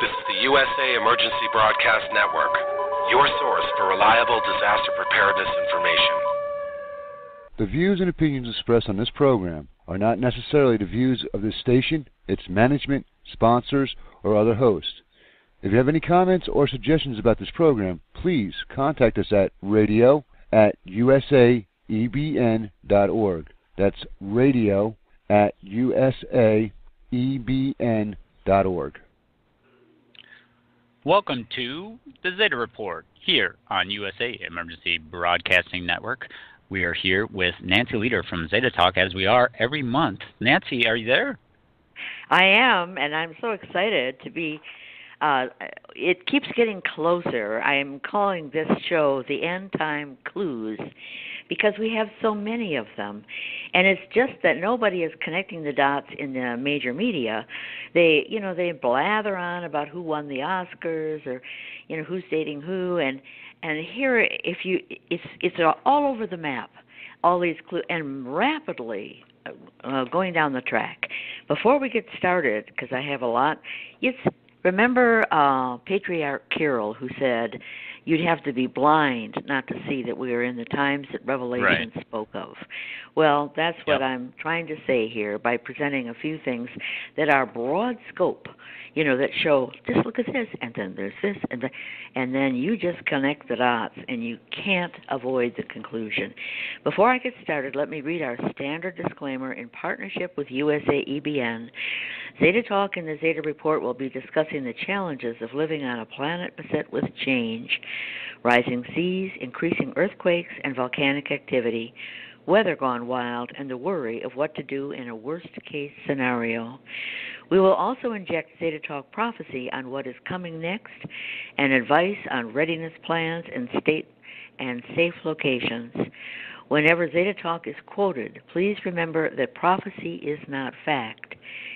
This is the USA Emergency Broadcast Network, your source for reliable disaster preparedness information. The views and opinions expressed on this program are not necessarily the views of this station, its management, sponsors, or other hosts. If you have any comments or suggestions about this program, please contact us at radio@usaebn.org. That's radio@usaebn.org. Welcome to the Zeta Report here on USA Emergency Broadcasting Network. We are here with Nancy Leader from Zeta Talk, as we are every month. Nancy, are you there? I am, and I'm so excited to be. It keeps getting closer. I am calling this show the End Time Clues because we have so many of them. And it's just that nobody is connecting the dots in the major media. They blather on about who won the Oscars or, who's dating who. And here, it's all over the map, all these clues, and rapidly going down the track. Before we get started, because I have a lot, remember Patriarch Kirill, who said you'd have to be blind not to see that we are in the times that Revelation spoke of. Well, that's what I'm trying to say here by presenting a few things that are broad scope, that show, just look at this, and then there's this, and then you just connect the dots, and you can't avoid the conclusion. Before I get started, let me read our standard disclaimer. In partnership with USAEBN, Zeta Talk and the Zeta Report will be discussing the challenges of living on a planet beset with change, rising seas, increasing earthquakes and volcanic activity, weather gone wild, and the worry of what to do in a worst-case scenario. We will also inject Zeta Talk prophecy on what is coming next and advice on readiness plans in state and safe locations. Whenever Zeta Talk is quoted, please remember that prophecy is not fact.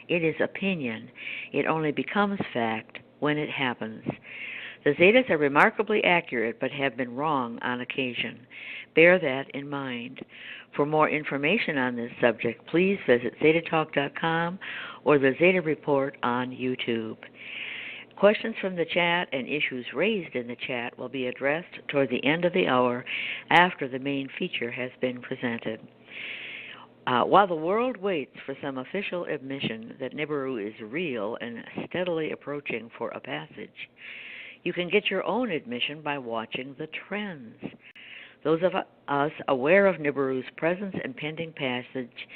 It is opinion. It only becomes fact when it happens. The Zetas are remarkably accurate but have been wrong on occasion. Bear that in mind. For more information on this subject, please visit zetatalk.com or the Zeta Report on YouTube. Questions from the chat and issues raised in the chat will be addressed toward the end of the hour after the main feature has been presented. While the world waits for some official admission that Nibiru is real and steadily approaching for a passage, you can get your own admission by watching the trends. Those of us aware of Nibiru's presence and pending passage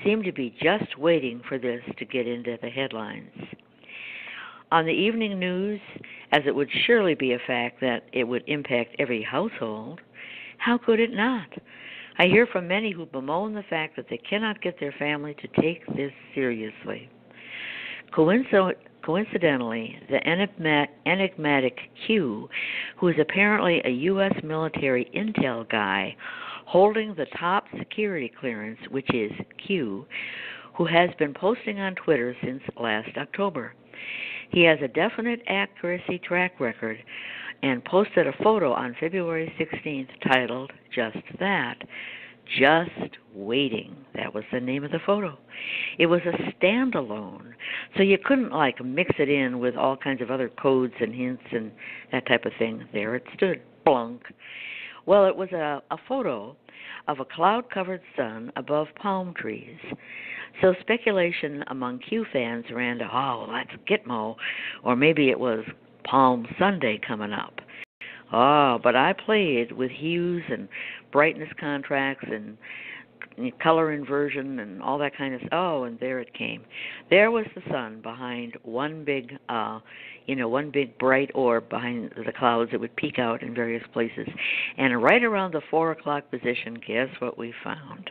seem to be just waiting for this to get into the headlines. On the evening news, as it would surely be a fact that it would impact every household, how could it not? I hear from many who bemoan the fact that they cannot get their family to take this seriously. Coincidentally, the enigmatic Q, who is apparently a U.S. military intel guy holding the top security clearance, which is Q, who has been posting on Twitter since last October. He has a definite accuracy track record and posted a photo on February 16th titled Just That. Just Waiting. That was the name of the photo. It was a standalone, so you couldn't mix it in with all kinds of other codes and hints and that type of thing. There it stood, blunk. Well, it was a photo of a cloud-covered sun above palm trees. So speculation among Q fans ran to, that's Gitmo, or maybe it was Palm Sunday coming up. But I played with hues and brightness contracts and color inversion and all that kind of stuff. And there it came. There was the sun behind one big bright orb behind the clouds that would peek out in various places. And right around the 4 o'clock position, guess what we found?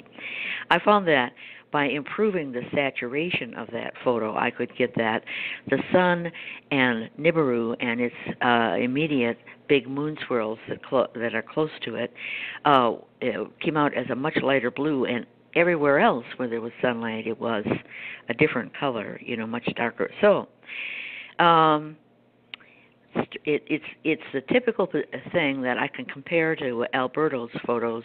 I found that by improving the saturation of that photo, I could get that the sun and Nibiru and its immediate big moon swirls that are close to it, came out as a much lighter blue, and everywhere else where there was sunlight, it was a different color, much darker. So it's the typical thing that I can compare to Alberto's photos,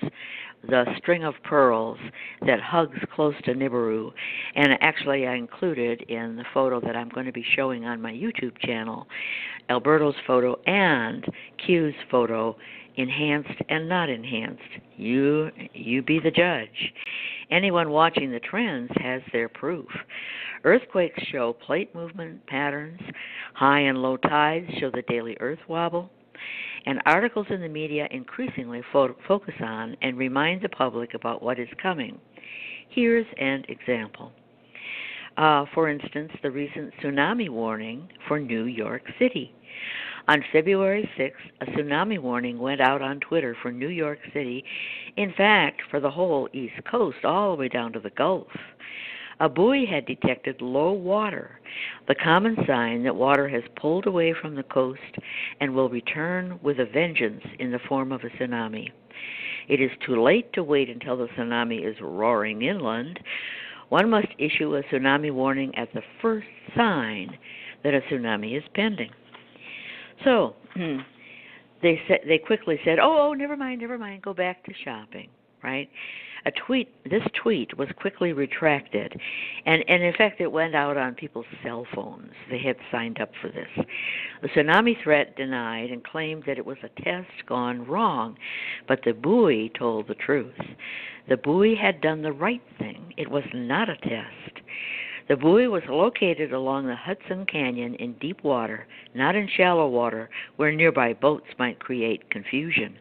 the string of pearls that hugs close to Nibiru, and actually I included in the photo that I'm going to be showing on my YouTube channel, Alberto's photo and Q's photo, enhanced and not enhanced. You be the judge. Anyone watching the trends has their proof. Earthquakes show plate movement patterns. High and low tides show the daily earth wobble. And articles in the media increasingly focus on and remind the public about what is coming. Here's an example. For instance, the recent tsunami warning for New York City. On February 6th, a tsunami warning went out on Twitter for New York City, in fact, for the whole East Coast, all the way down to the Gulf. A buoy had detected low water, the common sign that water has pulled away from the coast and will return with a vengeance in the form of a tsunami. It is too late to wait until the tsunami is roaring inland. One must issue a tsunami warning at the first sign that a tsunami is pending. So they quickly said, "Oh, never mind, go back to shopping," right? This tweet was quickly retracted, and in fact it went out on people's cell phones. They had signed up for this. The tsunami threat denied and claimed that it was a test gone wrong, but the buoy told the truth. The buoy had done the right thing. It was not a test. The buoy was located along the Hudson Canyon in deep water, not in shallow water where nearby boats might create confusion.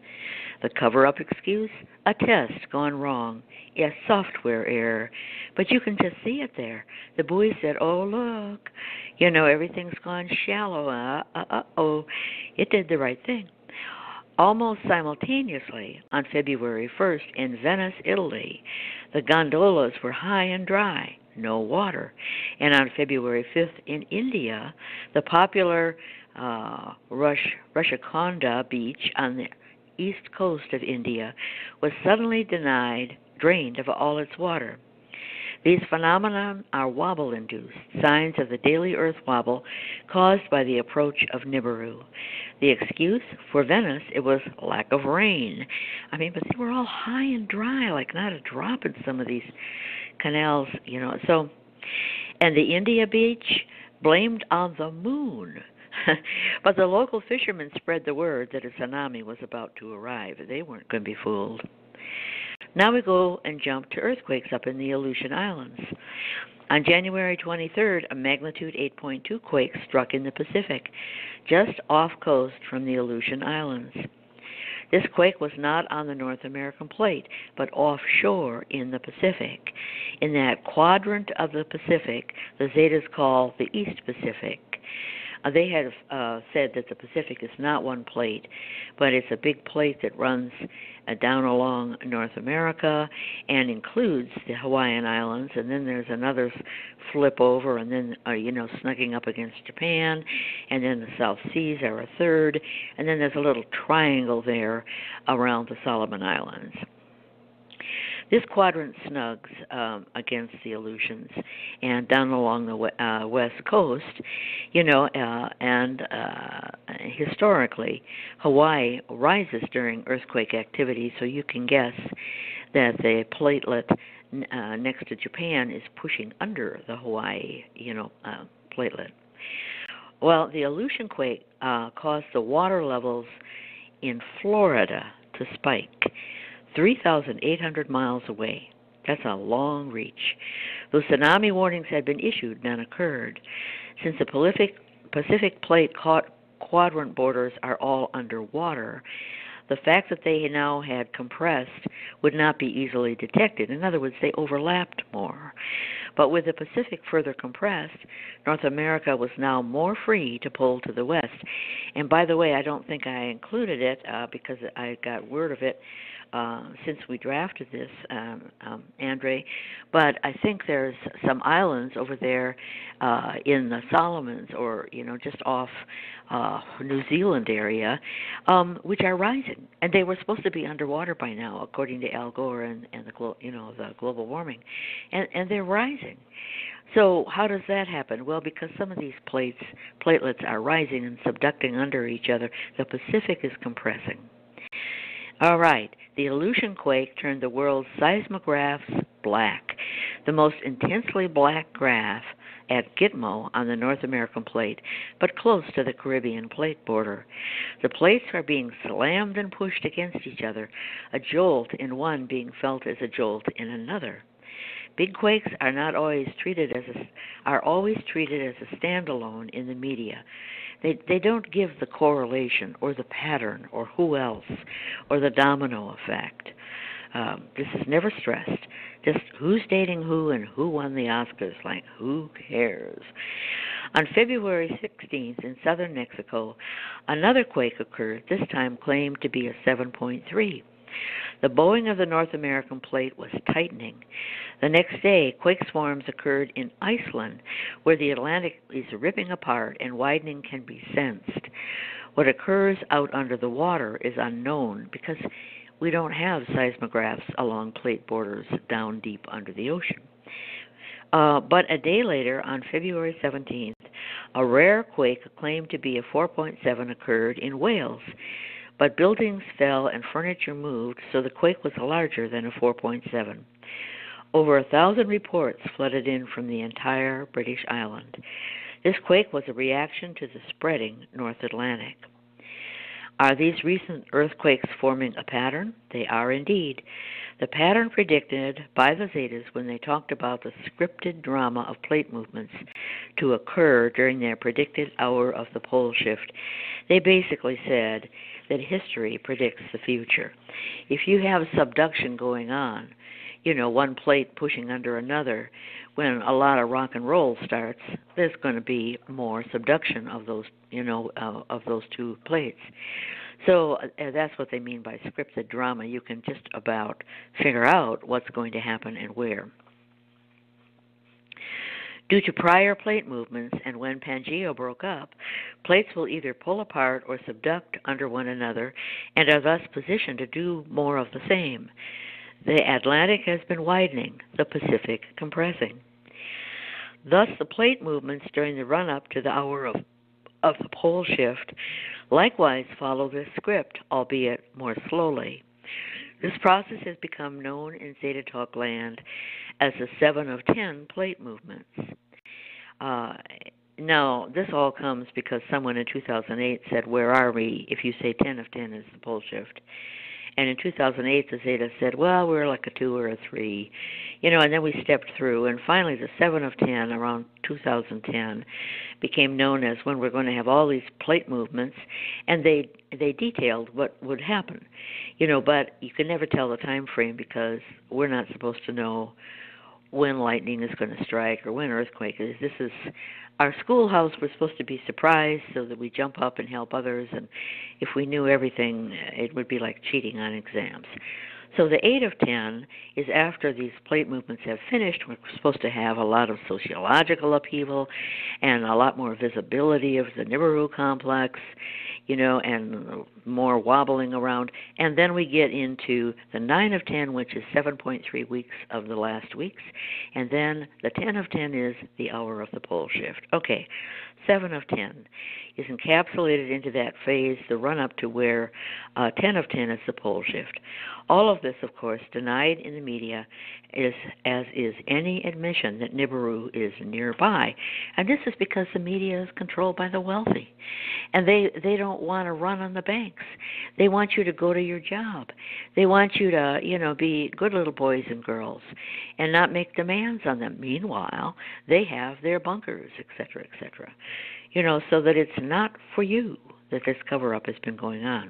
The cover-up excuse? A test gone wrong. A software error. But you can just see it there. The buoy said, "Oh, look, everything's gone shallow. Uh-oh." It did the right thing. Almost simultaneously, on February 1st in Venice, Italy, the gondolas were high and dry, no water. And on February 5th in India, the popular Rushakonda beach on the east coast of India was suddenly drained of all its water. These phenomena are wobble-induced, signs of the daily earth wobble caused by the approach of Nibiru. The excuse for Venice, it was lack of rain. But they were all high and dry, like not a drop in some of these canals, So, and the India beach blamed on the moon. But the local fishermen spread the word that a tsunami was about to arrive. They weren't going to be fooled. Now we go and jump to earthquakes up in the Aleutian Islands. On January 23rd, a magnitude 8.2 quake struck in the Pacific, just off coast from the Aleutian Islands. This quake was not on the North American plate, but offshore in the Pacific. In that quadrant of the Pacific, the Zetas call the East Pacific. They have said that the Pacific is not one plate, but it's a big plate that runs down along North America and includes the Hawaiian Islands, and then there's another flip over, and then, snugging up against Japan, and then the South Seas are a third, and then there's a little triangle there around the Solomon Islands. This quadrant snugs against the Aleutians and down along the west coast, and historically, Hawaii rises during earthquake activity, so you can guess that the platelet next to Japan is pushing under the Hawaii, platelet. Well, the Aleutian quake caused the water levels in Florida to spike. 3,800 miles away. That's a long reach. Those tsunami warnings had been issued, none occurred. Since the Pacific Plate quadrant borders are all underwater, the fact that they now had compressed would not be easily detected. In other words, they overlapped more. But with the Pacific further compressed, North America was now more free to pull to the west. And by the way, I don't think I included it because I got word of it since we drafted this, Andre, but I think there's some islands over there in the Solomons, or just off New Zealand area, which are rising, and they were supposed to be underwater by now, according to Al Gore and the global warming, and they're rising. So how does that happen? Well, because some of these platelets are rising and subducting under each other, the Pacific is compressing. All right, the Aleutian quake turned the world's seismographs black. The most intensely black graph at Gitmo on the North American plate, but close to the Caribbean plate border. The plates are being slammed and pushed against each other, a jolt in one being felt as a jolt in another. Big quakes are always treated as a standalone in the media. They don't give the correlation or the pattern or who else or the domino effect. This is never stressed. Just who's dating who and who won the Oscars. Like, who cares? On February 16th in southern Mexico, another quake occurred, this time claimed to be a 7.3. The bowing of the North American plate was tightening. The next day, quake swarms occurred in Iceland, where the Atlantic is ripping apart and widening can be sensed. What occurs out under the water is unknown because we don't have seismographs along plate borders down deep under the ocean. But a day later, on February 17th, a rare quake claimed to be a 4.7 occurred in Wales. But buildings fell and furniture moved, so the quake was larger than a 4.7. Over 1,000 reports flooded in from the entire British island. This quake was a reaction to the spreading North Atlantic. Are these recent earthquakes forming a pattern? They are indeed. The pattern predicted by the Zetas when they talked about the scripted drama of plate movements to occur during their predicted hour of the pole shift. They basically said that history predicts the future. If you have subduction going on, one plate pushing under another, when a lot of rock and roll starts, there's going to be more subduction of those, of those two plates. So that's what they mean by scripted drama. You can just about figure out what's going to happen and where. Due to prior plate movements and when Pangeo broke up, plates will either pull apart or subduct under one another and are thus positioned to do more of the same. The Atlantic has been widening, the Pacific compressing. Thus, the plate movements during the run-up to the hour of the pole shift likewise follow this script, albeit more slowly. This process has become known in Zeta Talk land as the 7 of 10 plate movements. Now, this all comes because someone in 2008 said, where are we if you say 10 of 10 is the pole shift? And in 2008, the Zeta said, well, we're like a 2 or a 3, and then we stepped through. And finally, the 7 of 10, around 2010, became known as when we're going to have all these plate movements. And they detailed what would happen, but you can never tell the time frame because we're not supposed to know when lightning is going to strike or when earthquake is. This is our schoolhouse. We're supposed to be surprised so that we jump up and help others. And if we knew everything, it would be like cheating on exams. So the 8 of 10 is after these plate movements have finished. We're supposed to have a lot of sociological upheaval and a lot more visibility of the Nibiru complex, and more wobbling around. And then we get into the 9 of 10, which is 7.3 weeks of the last weeks. And then the 10 of 10 is the hour of the pole shift. Okay, 7 of 10 is encapsulated into that phase, the run-up to where 10 of 10 is the pole shift. All of this, of course, denied in the media, as is any admission that Nibiru is nearby. And this is because the media is controlled by the wealthy. And they don't want to run on the banks. They want you to go to your job. They want you to, be good little boys and girls and not make demands on them. Meanwhile, they have their bunkers, et cetera, so that it's not for you that this cover-up has been going on.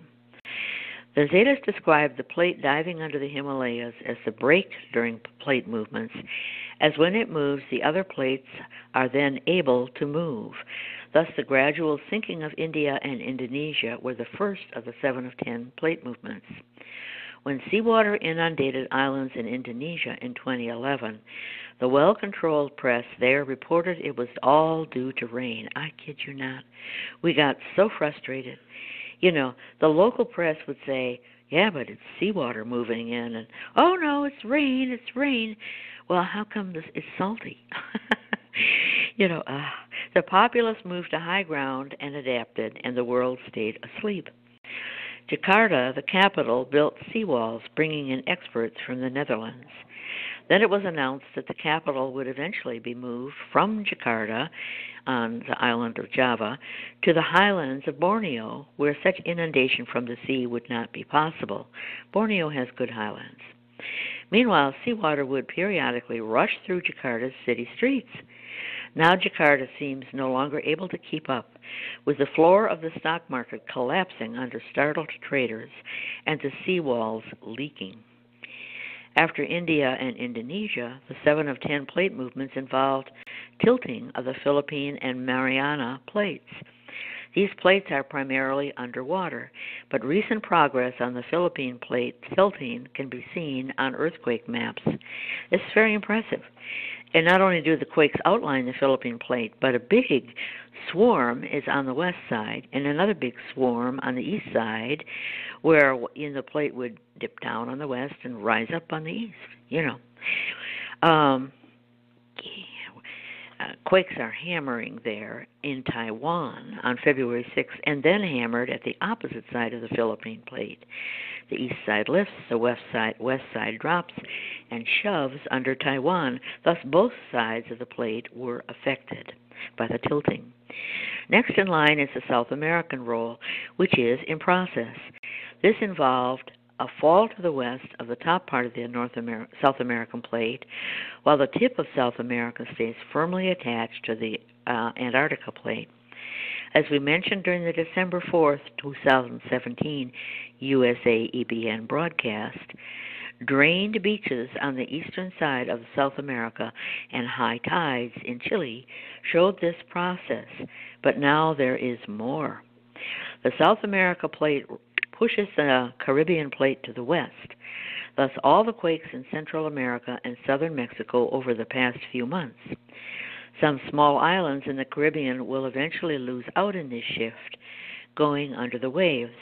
The Zetas described the plate diving under the Himalayas as the break during plate movements, as when it moves, the other plates are then able to move. Thus, the gradual sinking of India and Indonesia were the first of the 7 of 10 plate movements. When seawater inundated islands in Indonesia in 2011, the well-controlled press there reported it was all due to rain. I kid you not. We got so frustrated. You know, the local press would say, yeah, but it's seawater moving in, and, oh, no, it's rain, it's rain. Well, how come this is salty? The populace moved to high ground and adapted, and the world stayed asleep. Jakarta, the capital, built seawalls, bringing in experts from the Netherlands. Then it was announced that the capital would eventually be moved from Jakarta on the island of Java to the highlands of Borneo, where such inundation from the sea would not be possible. Borneo has good highlands. Meanwhile, seawater would periodically rush through Jakarta's city streets. Now Jakarta seems no longer able to keep up, with the floor of the stock market collapsing under startled traders and the seawalls leaking. After India and Indonesia, the 7 of 10 plate movements involved tilting of the Philippine and Mariana plates. These plates are primarily underwater, but recent progress on the Philippine plate tilting can be seen on earthquake maps. It's very impressive. And not only do the quakes outline the Philippine plate, but a big swarm is on the west side and another big swarm on the east side, where the plate would dip down on the west and rise up on the east, Quakes are hammering there in Taiwan on February 6th and then hammered at the opposite side of the Philippine plate. The east side lifts, the west side drops, and shoves under Taiwan. Thus, both sides of the plate were affected by the tilting. Next in line is the South American roll, which is in process. This involved a fall to the west of the top part of the South American plate, while the tip of South America stays firmly attached to the Antarctica plate. As we mentioned during the December 4th, 2017 USA EBN broadcast, drained beaches on the eastern side of South America and high tides in Chile showed this process, but now there is more. The South America plate pushes the Caribbean plate to the west. Thus, all the quakes in Central America and southern Mexico over the past few months. Some small islands in the Caribbean will eventually lose out in this shift, going under the waves.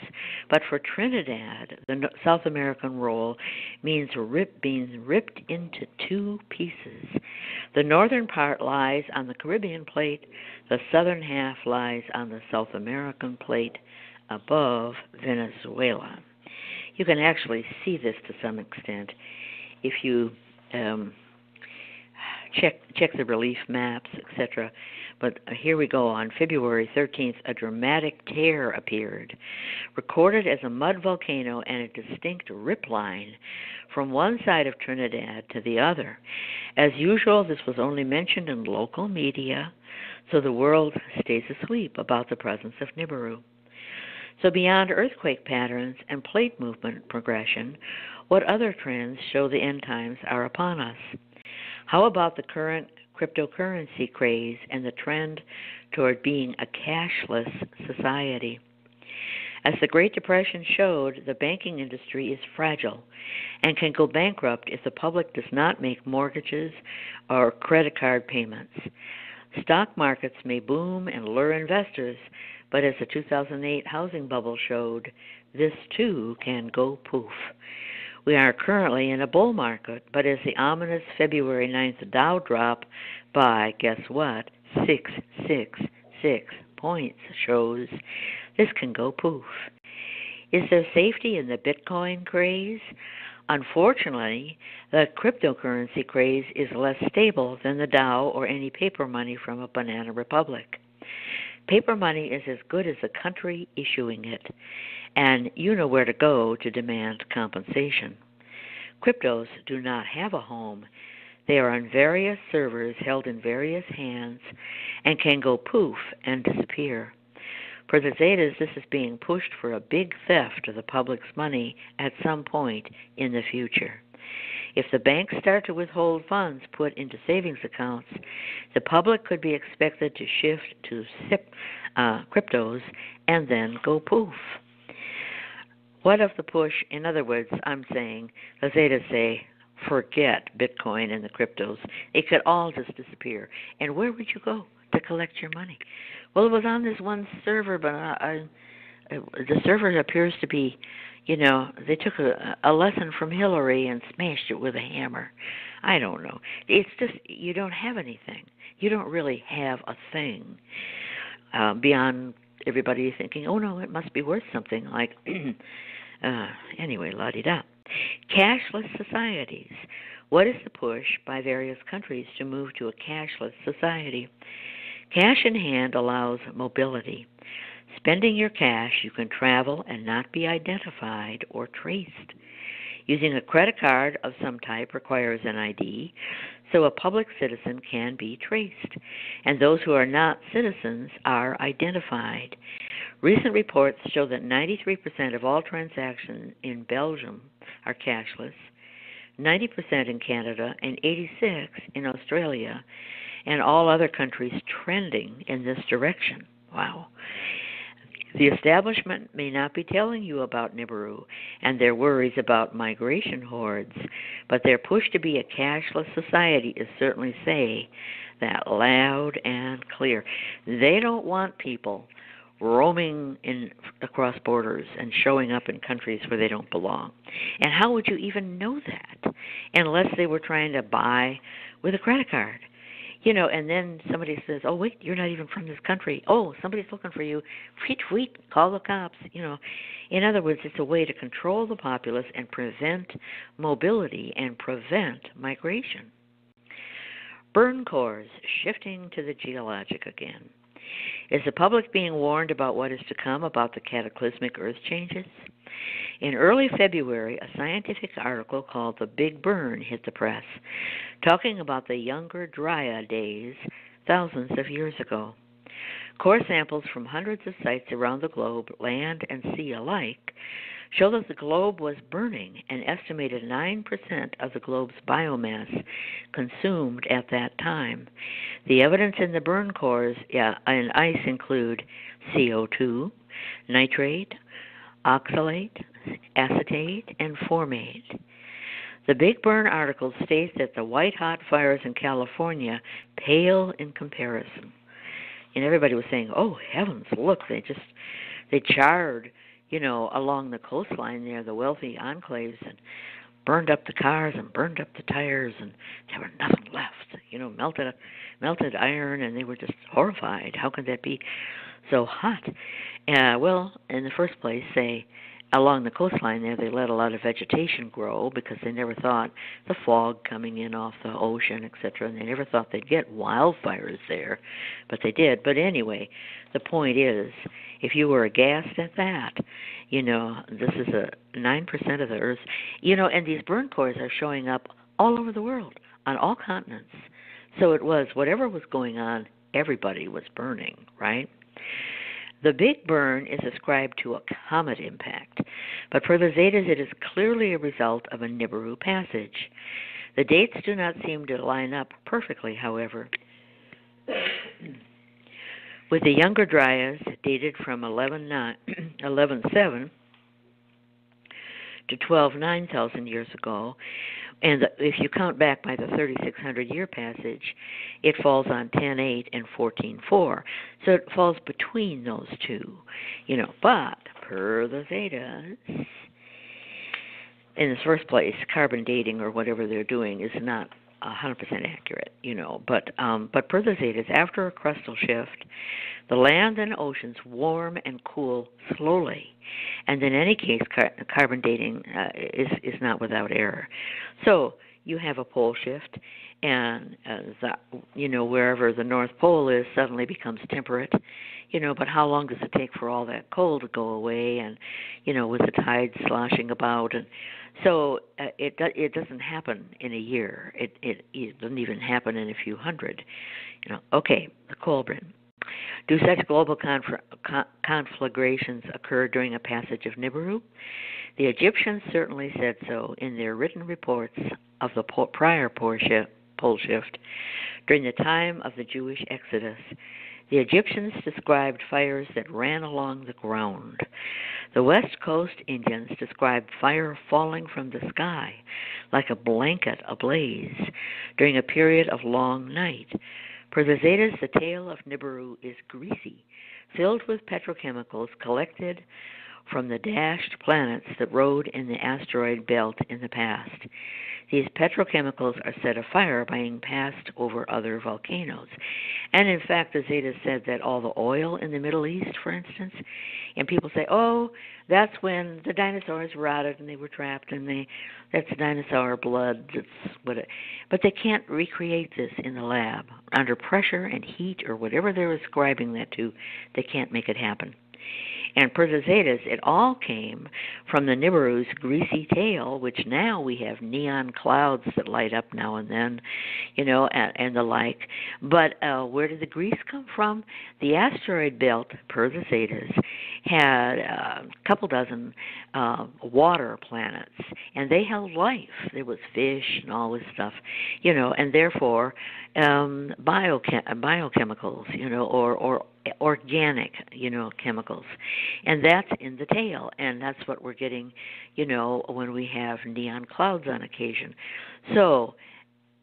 But for Trinidad, the South American roll means being ripped into two pieces. The northern part lies on the Caribbean plate. The southern half lies on the South American plate above Venezuela. You can actually see this to some extent if you check the relief maps, etc. But here we go. On February 13th, a dramatic tear appeared, recorded as a mud volcano and a distinct rip line from one side of Trinidad to the other. As usual, this was only mentioned in local media, so the world stays asleep about the presence of Nibiru. So beyond earthquake patterns and plate movement progression, what other trends show the end times are upon us? How about the current cryptocurrency craze and the trend toward being a cashless society? As the Great Depression showed, the banking industry is fragile and can go bankrupt if the public does not make mortgages or credit card payments. Stock markets may boom and lure investors, but as the 2008 housing bubble showed, this too can go poof. We are currently in a bull market, but as the ominous February 9th Dow drop by, guess what, 666 points shows, this can go poof. Is there safety in the Bitcoin craze? Unfortunately, the cryptocurrency craze is less stable than the Dow or any paper money from a banana republic. Paper money is as good as the country issuing it, and you know where to go to demand compensation. Cryptos do not have a home. They are on various servers held in various hands and can go poof and disappear. For the Zetas, this is being pushed for a big theft of the public's money at some point in the future. If the banks start to withhold funds put into savings accounts, the public could be expected to shift to cryptos and then go poof. What of the push? In other words, I'm saying, the Zetas say, forget Bitcoin and the cryptos. It could all just disappear. And where would you go to collect your money? Well, it was on this one server, but the server appears to be, they took a lesson from Hillary and smashed it with a hammer. I don't know. It's just, you don't have anything. You don't really have a thing beyond everybody thinking, oh, no, it must be worth something. Like, anyway, la-di-da. Cashless societies. What is the push by various countries to move to a cashless society? Cash in hand allows mobility. Spending your cash, you can travel and not be identified or traced. Using a credit card of some type requires an ID, so a public citizen can be traced, and those who are not citizens are identified. Recent reports show that 93% of all transactions in Belgium are cashless, 90% in Canada, and 86% in Australia, and all other countries trending in this direction. Wow. The establishment may not be telling you about Nibiru and their worries about migration hordes, but their push to be a cashless society is certainly say that loud and clear. They don't want people roaming across borders and showing up in countries where they don't belong. And how would you even know that unless they were trying to buy with a credit card? And then somebody says, oh, wait, you're not even from this country. Oh, somebody's looking for you. Tweet, call the cops. In other words, it's a way to control the populace and prevent mobility and prevent migration. Burn cores, shifting to the geologic again. Is the public being warned about what is to come about the cataclysmic earth changes? In early February, a scientific article called The Big Burn hit the press, talking about the Younger Dryas days thousands of years ago. Core samples from hundreds of sites around the globe, land and sea alike, show that the globe was burning an estimated 9% of the globe's biomass consumed at that time. The evidence in the burn cores and ice include CO2, nitrate, oxalate, acetate, and formate. The Big Burn article states that the white-hot fires in California pale in comparison. And everybody was saying, oh, heavens, look, they charred, along the coastline there, the wealthy enclaves, and burned up the cars and burned up the tires, and there were nothing left, melted iron, and they were just horrified. How could that be so hot? Well, in the first place, along the coastline there, they let a lot of vegetation grow because they never thought the fog coming in off the ocean, etc., and they never thought they'd get wildfires there, but they did. But anyway, the point is, if you were aghast at that, this is 9% of the Earth, and these burn cores are showing up all over the world, on all continents. So it was, whatever was going on, everybody was burning, right? The Big Burn is ascribed to a comet impact, but for the Zetas it is clearly a result of a Nibiru passage. The dates do not seem to line up perfectly, however. With the Younger Dryas, dated from 11.7 to 12.9,000 years ago, and if you count back by the 3,600-year passage, it falls on 10.8 and 14.4. So it falls between those two, But per the Zetas, in the first place, carbon dating or whatever they're doing is not 100% accurate, But per the Zetas, after a crustal shift, the land and oceans warm and cool slowly. And in any case, carbon dating is not without error. So you have a pole shift, and wherever the North Pole is suddenly becomes temperate. But how long does it take for all that cold to go away? And with the tides sloshing about, and so it doesn't happen in a year. It doesn't even happen in a few hundred. Okay, the Colburn. Do such global conflagrations occur during a passage of Nibiru? The Egyptians certainly said so in their written reports of the prior pole shift during the time of the Jewish Exodus. The Egyptians described fires that ran along the ground. The West Coast Indians described fire falling from the sky like a blanket ablaze during a period of long night. Per the Zetas, the tail of Nibiru is greasy, filled with petrochemicals collected from the dashed planets that rode in the asteroid belt in the past. These petrochemicals are set afire by being passed over other volcanoes. And in fact, the Zeta said that all the oil in the Middle East, for instance, and people say, oh, that's when the dinosaurs rotted and they were trapped and that's dinosaur blood. But they can't recreate this in the lab. Under pressure and heat or whatever they're ascribing that to, they can't make it happen. And per the Zetas, it all came from the Nibiru's greasy tail, which now we have neon clouds that light up now and then, and the like. But where did the grease come from? The asteroid belt, per the Zetas, had a couple dozen water planets, and they held life. There was fish and all this stuff, and therefore biochemicals, or organic, chemicals. And that's in the tail, and that's what we're getting, when we have neon clouds on occasion. So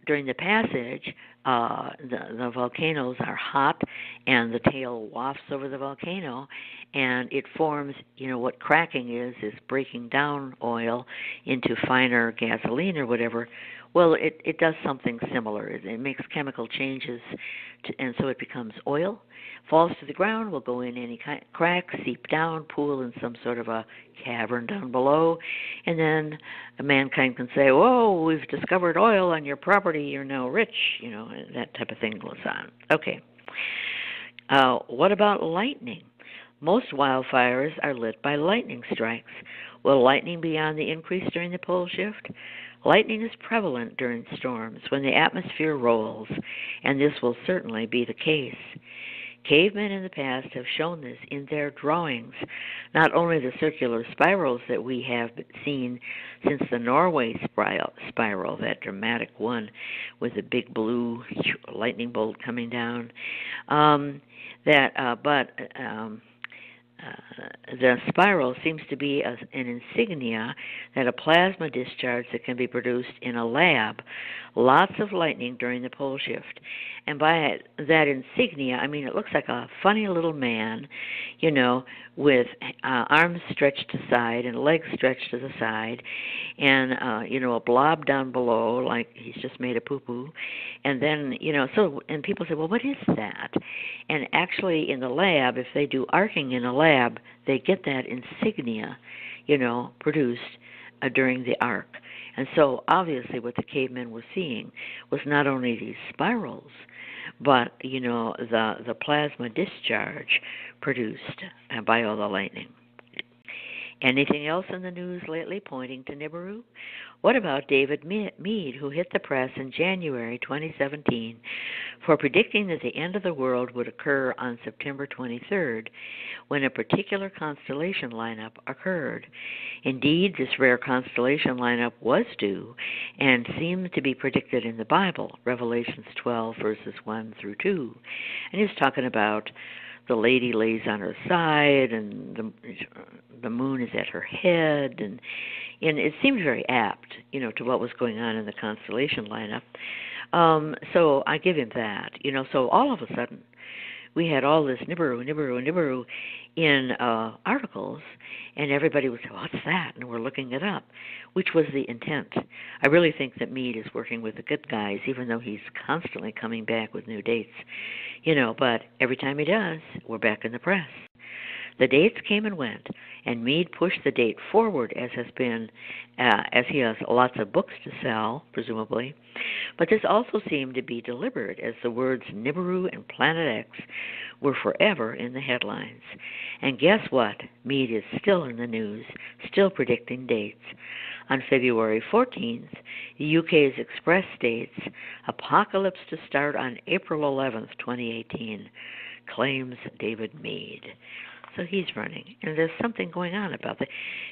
during the passage, the volcanoes are hot, and the tail wafts over the volcano, and it forms, what cracking is breaking down oil into finer gasoline or whatever. Well, it does something similar. It makes chemical changes, and so it becomes oil, falls to the ground, will go in any crack, seep down, pool in some sort of a cavern down below, and then mankind can say, whoa, we've discovered oil on your property, you're now rich, and that type of thing goes on. Okay. What about lightning? Most wildfires are lit by lightning strikes. Will lightning be on the increase during the pole shift? Lightning is prevalent during storms when the atmosphere rolls, and this will certainly be the case. Cavemen in the past have shown this in their drawings, not only the circular spirals that we have seen since the Norway spiral, that dramatic one with the big blue lightning bolt coming down, the spiral seems to be an insignia that a plasma discharge that can be produced in a lab. Lots of lightning during the pole shift. And by that insignia, I mean it looks like a funny little man, with arms stretched aside and legs stretched to the side, and, a blob down below like he's just made a poo-poo. And then, and people say, well, what is that? And actually in the lab, if they do arcing in a lab, they get that insignia, produced during the arc. And so obviously what the cavemen were seeing was not only these spirals, but, the plasma discharge produced by all the lightning. Anything else in the news lately pointing to Nibiru? What about David Meade, who hit the press in January 2017 for predicting that the end of the world would occur on September 23rd, when a particular constellation lineup occurred? Indeed, this rare constellation lineup was due and seemed to be predicted in the Bible, Revelations 12, verses 1 through 2. And he was talking about the lady lays on her side, and the moon is at her head, and it seemed very apt, to what was going on in the constellation lineup. So I give him that, So all of a sudden, we had all this Nibiru in articles, and everybody would say, what's that? And we're looking it up, which was the intent. I really think that Meade is working with the good guys, even though he's constantly coming back with new dates. But every time he does, we're back in the press. The dates came and went, and Meade pushed the date forward, as he has lots of books to sell, presumably. But this also seemed to be deliberate, as the words Nibiru and Planet X were forever in the headlines. And guess what? Meade is still in the news, still predicting dates. On February 14th, the UK's Express states, apocalypse to start on April 11th, 2018, claims David Meade. So he's running, and there's something going on about that.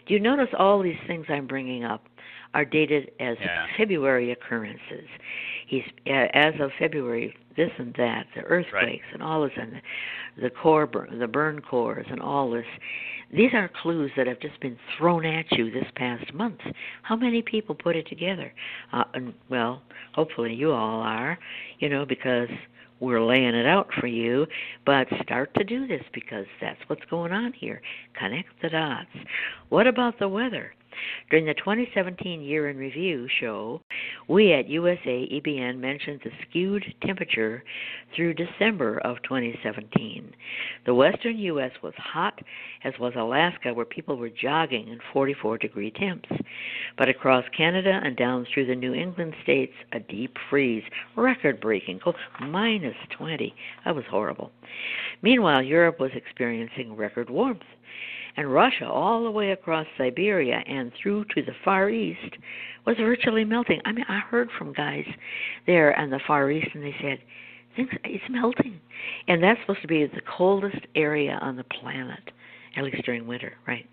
Do you notice all these things I'm bringing up are dated as February occurrences? He's as of February, this and that, the earthquakes and all this, and the burn cores and all this. These are clues that have just been thrown at you this past month. How many people put it together? Well, hopefully you all are, because we're laying it out for you, but start to do this because that's what's going on here. Connect the dots. What about the weather? During the 2017 Year in Review show, we at USA EBN mentioned the skewed temperature through December of 2017. The western U.S. was hot, as was Alaska, where people were jogging in 44-degree temps. But across Canada and down through the New England states, a deep freeze, record-breaking cold, minus 20. That was horrible. Meanwhile, Europe was experiencing record warmth. And Russia, all the way across Siberia and through to the Far East, was virtually melting. I mean, I heard from guys there in the Far East, and they said, it's melting. And that's supposed to be the coldest area on the planet, at least during winter, right?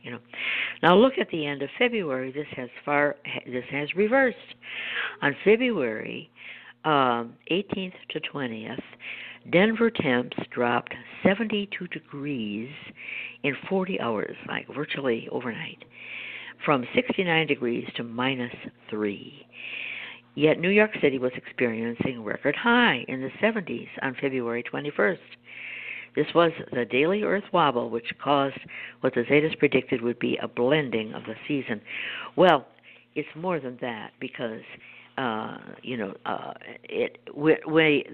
Now look at the end of February. This has reversed. On February 18th to 20th, Denver temps dropped 72 degrees in 40 hours, like virtually overnight, from 69 degrees to minus 3. Yet New York City was experiencing record high in the 70s on February 21st. This was the daily Earth wobble, which caused what the Zetas predicted would be a blending of the season. Well, it's more than that because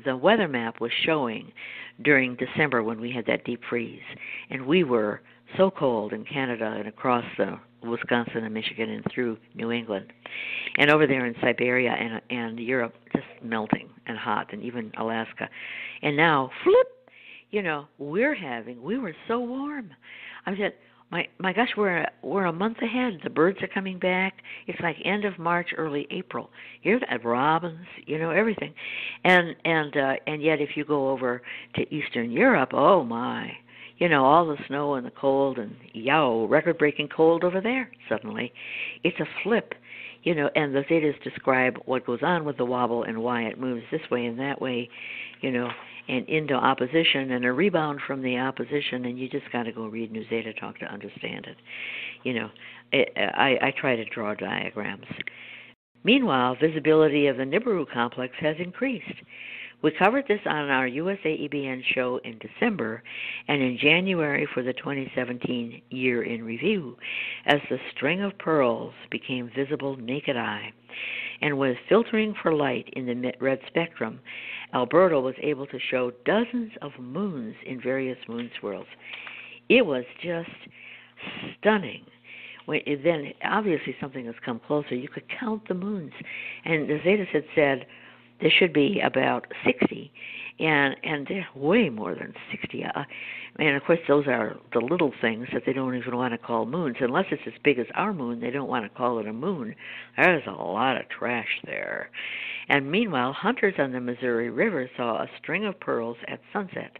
the weather map was showing during December when we had that deep freeze, and we were so cold in Canada and across Wisconsin and Michigan and through New England, and over there in Siberia and Europe, just melting and hot, and even Alaska. And now, flip, we were so warm. I said, my gosh, we're a month ahead. The birds are coming back. It's like end of March, early April. Here's the robins, everything, and yet if you go over to Eastern Europe, oh my, all the snow and the cold and record-breaking cold over there. Suddenly, it's a flip, and the Zetas describe what goes on with the wobble and why it moves this way and that way, and into opposition and a rebound from the opposition, and you just got to go read New Zeta Talk to understand it. I try to draw diagrams. Meanwhile, visibility of the Nibiru complex has increased. We covered this on our USA EBN show in December and in January for the 2017 Year in Review, as the string of pearls became visible naked eye. And with filtering for light in the red spectrum, Alberta was able to show dozens of moons in various moon swirls. It was just stunning. Then obviously something has come closer. You could count the moons. And the Zetas had said there should be about 60, and they're way more than 60. And of course, those are the little things that they don't even want to call moons. Unless it's as big as our moon, they don't want to call it a moon. There's a lot of trash there. And meanwhile, hunters on the Missouri River saw a string of pearls at sunset,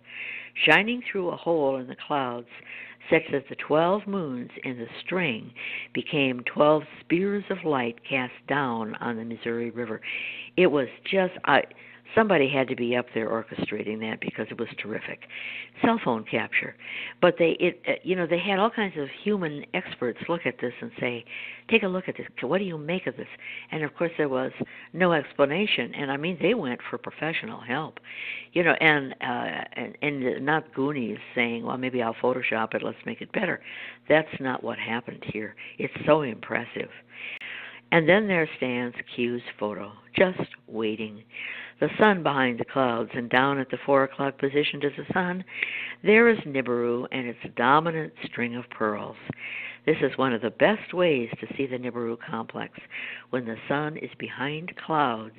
shining through a hole in the clouds, such that the 12 moons in the string became 12 spears of light cast down on the Missouri River. It was just, somebody had to be up there orchestrating that because it was terrific. Cell phone capture. But they had all kinds of human experts look at this and say, take a look at this. What do you make of this? And of course there was no explanation. And I mean, they went for professional help, and not Goonies saying, well, maybe I'll Photoshop it. Let's make it better. That's not what happened here. It's so impressive. And then there stands Q's photo, just waiting. The sun behind the clouds, and down at the 4 o'clock position to the sun, there is Nibiru and its dominant string of pearls. This is one of the best ways to see the Nibiru complex, when the sun is behind clouds,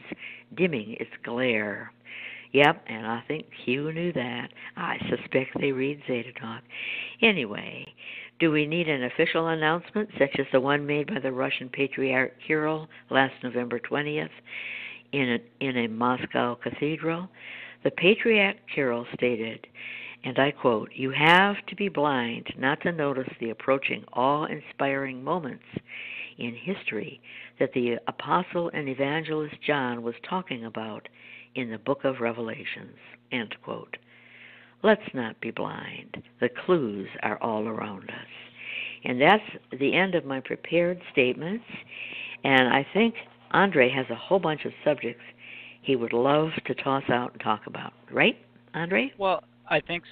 dimming its glare. Yep, and I think Q knew that. I suspect they read Zeta Talk. Anyway, do we need an official announcement, such as the one made by the Russian Patriarch Kirill last November 20th in a Moscow cathedral? The Patriarch Kirill stated, And I quote, "You have to be blind not to notice the approaching awe-inspiring moments in history that the apostle and evangelist John was talking about in the book of Revelations." End quote. Let's not be blind. The clues are all around us. And that's the end of my prepared statements. And I think Andre has a whole bunch of subjects he would love to toss out and talk about. Right, Andre? Well, I think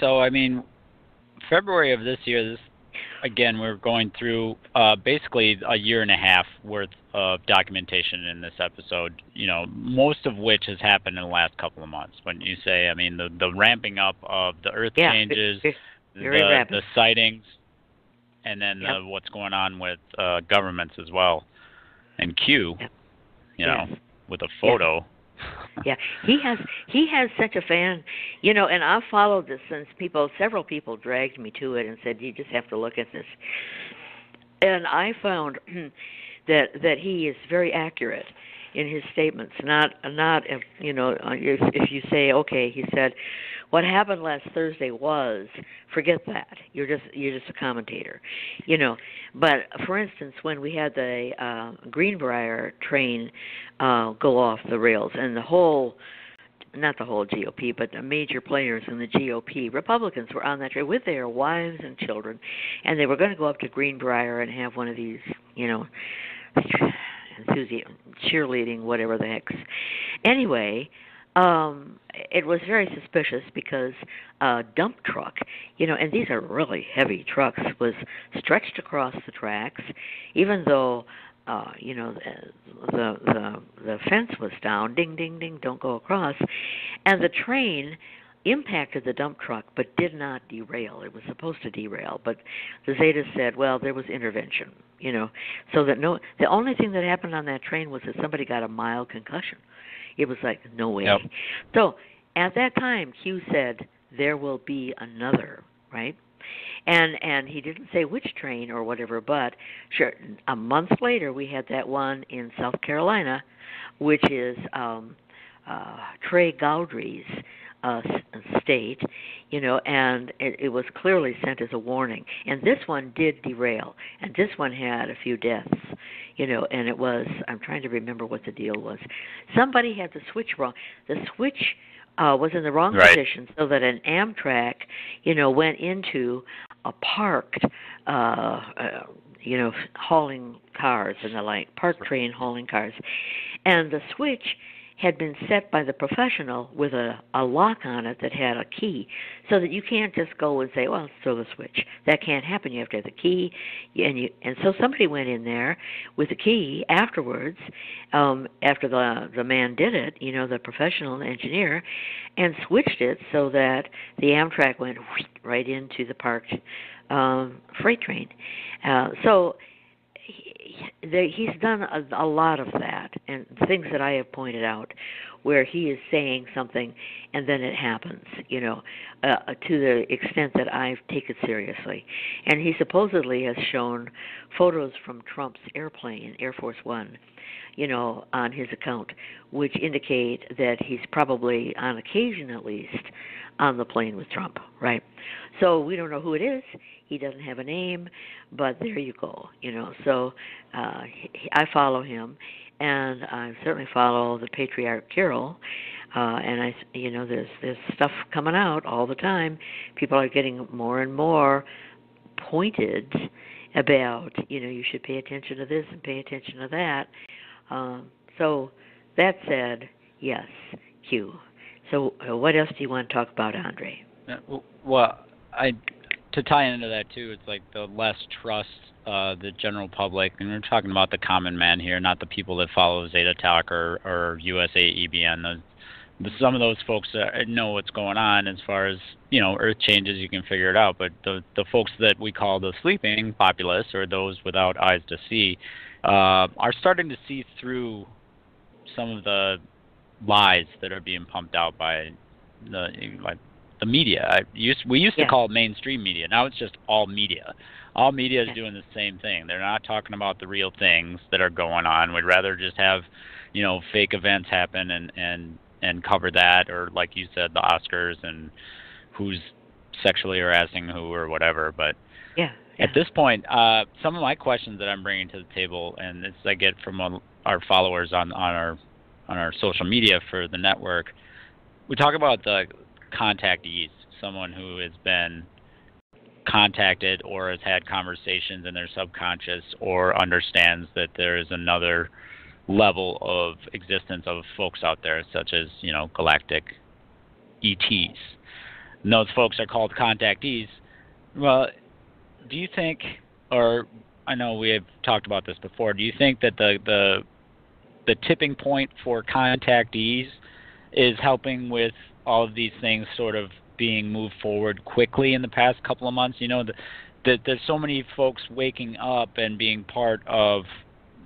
so. I mean, February of this year, again, we're going through basically a year and a half worth of documentation in this episode, most of which has happened in the last couple of months. When you say, I mean, the ramping up of the earth changes, the sightings, and then what's going on with governments as well. And Q, with a photo. Yeah, he has such a fan, and I've followed this since several people dragged me to it and said, you just have to look at this. And I found that he is very accurate in his statements. Not if you say, okay, he said, what happened last Thursday was, forget that. You're just a commentator, But for instance, when we had the Greenbrier train go off the rails, and not the whole GOP, but the major players in the GOP, Republicans were on that train with their wives and children, and they were going to go up to Greenbrier and have one of these, cheerleading, whatever the heck. Anyway, it was very suspicious because a dump truck, and these are really heavy trucks, was stretched across the tracks, even though, the fence was down, ding, ding, ding, don't go across, and the train impacted the dump truck but did not derail. It was supposed to derail, but the Zeta said, well, there was intervention, so that the only thing that happened on that train was that somebody got a mild concussion. It was like, no way. Yep. So at that time, Q said, there will be another, right? And he didn't say which train or whatever, but sure, a month later we had that one in South Carolina, which is Trey Gowdry's state, and it was clearly sent as a warning. And this one did derail, and this one had a few deaths, and it was, I'm trying to remember what the deal was. Somebody had the switch wrong. The switch was in the wrong position, so that an Amtrak, went into a parked, hauling cars and the like, parked train hauling cars. And the switch had been set by the professional with a lock on it that had a key, so that you can't just go and say, well, let's throw the switch. That can't happen. You have to have the key. And so somebody went in there with the key afterwards, after the man did it, the professional engineer, and switched it so that the Amtrak went right into the parked freight train. So he's done a lot of that, and things that I have pointed out, where he is saying something and then it happens, to the extent that I take it seriously. And he supposedly has shown photos from Trump's airplane, Air Force One, on his account, which indicate that he's probably, on occasion at least, on the plane with Trump, right? So we don't know who it is. He doesn't have a name, but there you go, So I follow him, and I certainly follow the Patriarch Kirill, and there's stuff coming out all the time. People are getting more and more pointed about, you should pay attention to this and pay attention to that. So that said, yes, Q. So what else do you want to talk about, Andre? Well, to tie into that too, it's like the less trust the general public, and we're talking about the common man here, not the people that follow Zeta Talk or USA EBN. Some of those folks know what's going on as far as Earth changes. You can figure it out, but the folks that we call the sleeping populace, or those without eyes to see, are starting to see through some of the lies that are being pumped out by the media. We used to call it mainstream media. Now it's just all media. All media is doing the same thing. They're not talking about the real things that are going on. We'd rather just have, fake events happen and cover that, or like you said, the Oscars and who's sexually harassing who or whatever. But Yeah. at this point, some of my questions that I'm bringing to the table, and this I get from our followers on our social media for the network, we talk about the contactees, someone who has been contacted or has had conversations in their subconscious or understands that there is another level of existence of folks out there, such as, galactic ETs. And those folks are called contactees. Well, do you think, or I know we have talked about this before, do you think that the tipping point for contactees is helping with all of these things sort of being moved forward quickly in the past couple of months? There's so many folks waking up and being part of,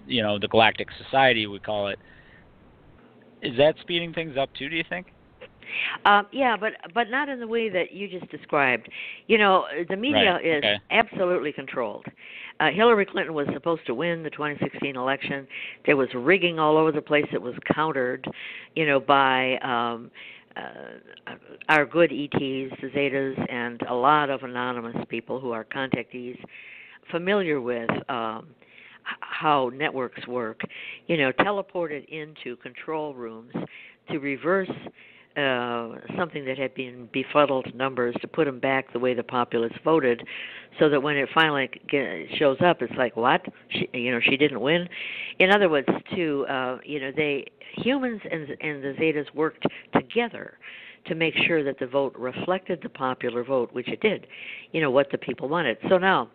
the galactic society, we call it. Is that speeding things up too, do you think? Yeah, but not in the way that you just described. The media Right. is Okay. absolutely controlled. Hillary Clinton was supposed to win the 2016 election. There was rigging all over the place. It was countered, by our good ETs, the Zetas, and a lot of anonymous people who are contactees, familiar with how networks work, teleported into control rooms to reverse something that had been befuddled numbers, to put them back the way the populace voted, so that when it finally shows up, it's like, what? She didn't win. In other words, humans and the Zetas worked together to make sure that the vote reflected the popular vote, which it did. What the people wanted. So now,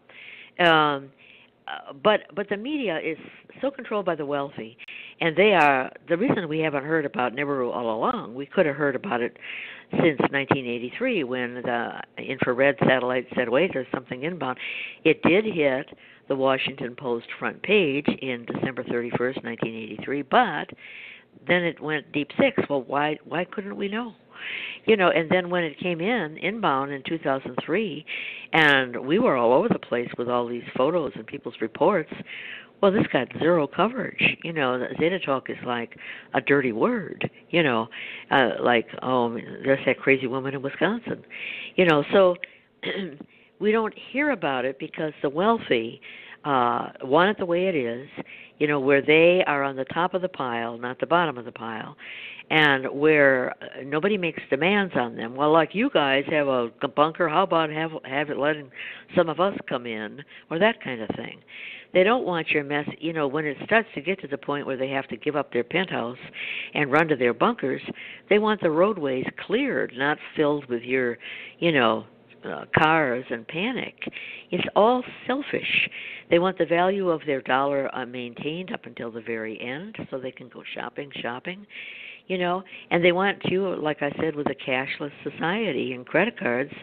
but the media is so controlled by the wealthy, and they are the reason we haven't heard about Nibiru all along. We could have heard about it since 1983 when the infrared satellite said, wait, there's something inbound. It did hit the Washington Post front page in December 31st, 1983, but then it went deep six. Well, why couldn't we know? And then when it came inbound in 2003, and we were all over the place with all these photos and people's reports, well, this got zero coverage. Zeta talk is like a dirty word, like, oh, there's that crazy woman in Wisconsin. So we don't hear about it because the wealthy want it the way it is, where they are on the top of the pile, not the bottom of the pile, and where nobody makes demands on them. Well, like you guys have a bunker, how about have it letting some of us come in, or that kind of thing. They don't want your mess. When it starts to get to the point where they have to give up their penthouse and run to their bunkers, they want the roadways cleared, not filled with your, cars and panic. It's all selfish. They want the value of their dollar maintained up until the very end so they can go shopping, and they want you, like I said, with a cashless society and credit cards,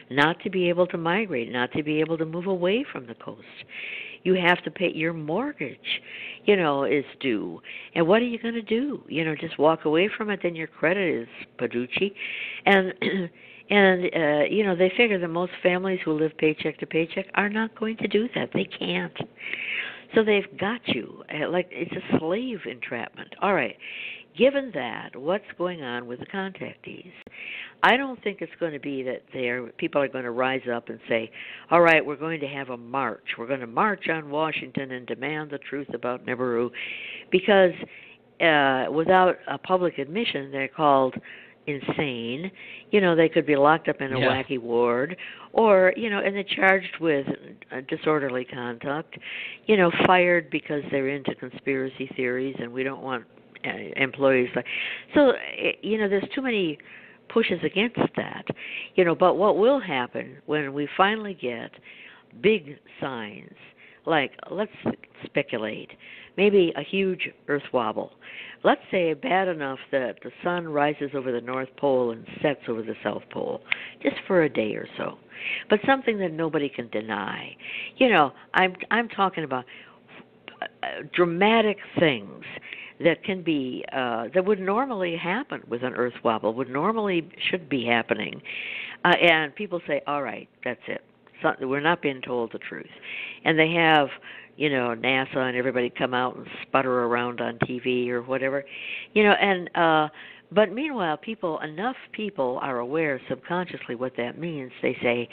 not to be able to migrate, not to be able to move away from the coast. You have to pay your mortgage, is due. And what are you going to do? Just walk away from it, then your credit is paducci. And they figure that most families who live paycheck to paycheck are not going to do that. They can't. So they've got you. Like it's a slave entrapment. All right. Given that, what's going on with the contactees? I don't think it's going to be that people are going to rise up and say, all right, we're going to have a march. We're going to march on Washington and demand the truth about Nibiru, because without a public admission, they're called insane. They could be locked up in a wacky ward, or, and they're charged with disorderly conduct, fired because they're into conspiracy theories, and we don't want employees. So, there's too many pushes against that, but what will happen when we finally get big signs, like, let's speculate, maybe a huge earth wobble. Let's say bad enough that the sun rises over the North Pole and sets over the South Pole, just for a day or so, but something that nobody can deny. I'm talking about dramatic things that can be that would normally happen with an earth wobble, should be happening, and people say, all right, that's it. We're not being told the truth. And they have, NASA and everybody come out and sputter around on TV or whatever, and But meanwhile, enough people are aware subconsciously what that means. They say,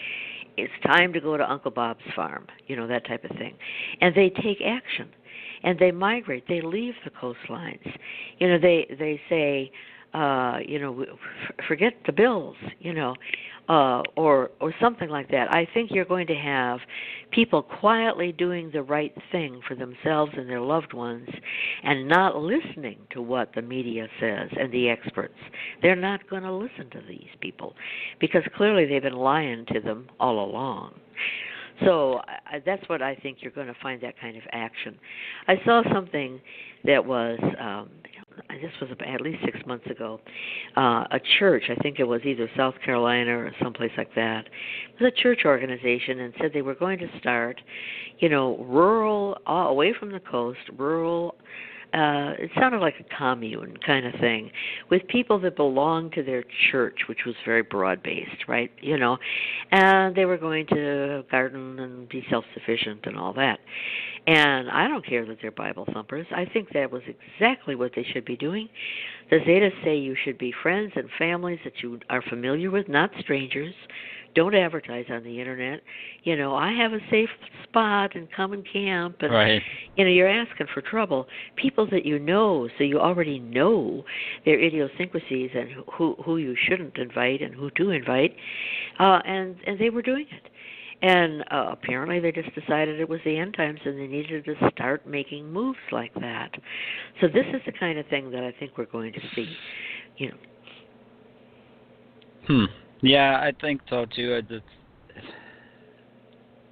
it's time to go to Uncle Bob's farm, that type of thing. And they take action. And they migrate. They leave the coastlines. They say, forget the bills, or something like that. I think you're going to have people quietly doing the right thing for themselves and their loved ones and not listening to what the media says and the experts. They're not going to listen to these people because clearly they've been lying to them all along. So that's what I think you're going to find, that kind of action. I saw something that was, this was at least 6 months ago, a church, I think it was either South Carolina or someplace like that. It was a church organization and said they were going to start, rural, away from the coast, rural, it sounded like a commune kind of thing, with people that belonged to their church, which was very broad-based, right? And they were going to garden and be self-sufficient and all that. And I don't care that they're Bible thumpers. I think that was exactly what they should be doing. The Zetas say you should be friends and families that you are familiar with, not strangers. Don't advertise on the internet. I have a safe spot and come and camp. And, right. You're asking for trouble. People that you know, so you already know their idiosyncrasies and who you shouldn't invite and who to invite. And they were doing it. And apparently they just decided it was the end times and they needed to start making moves like that. So this is the kind of thing that I think we're going to see. Yeah, I think so too.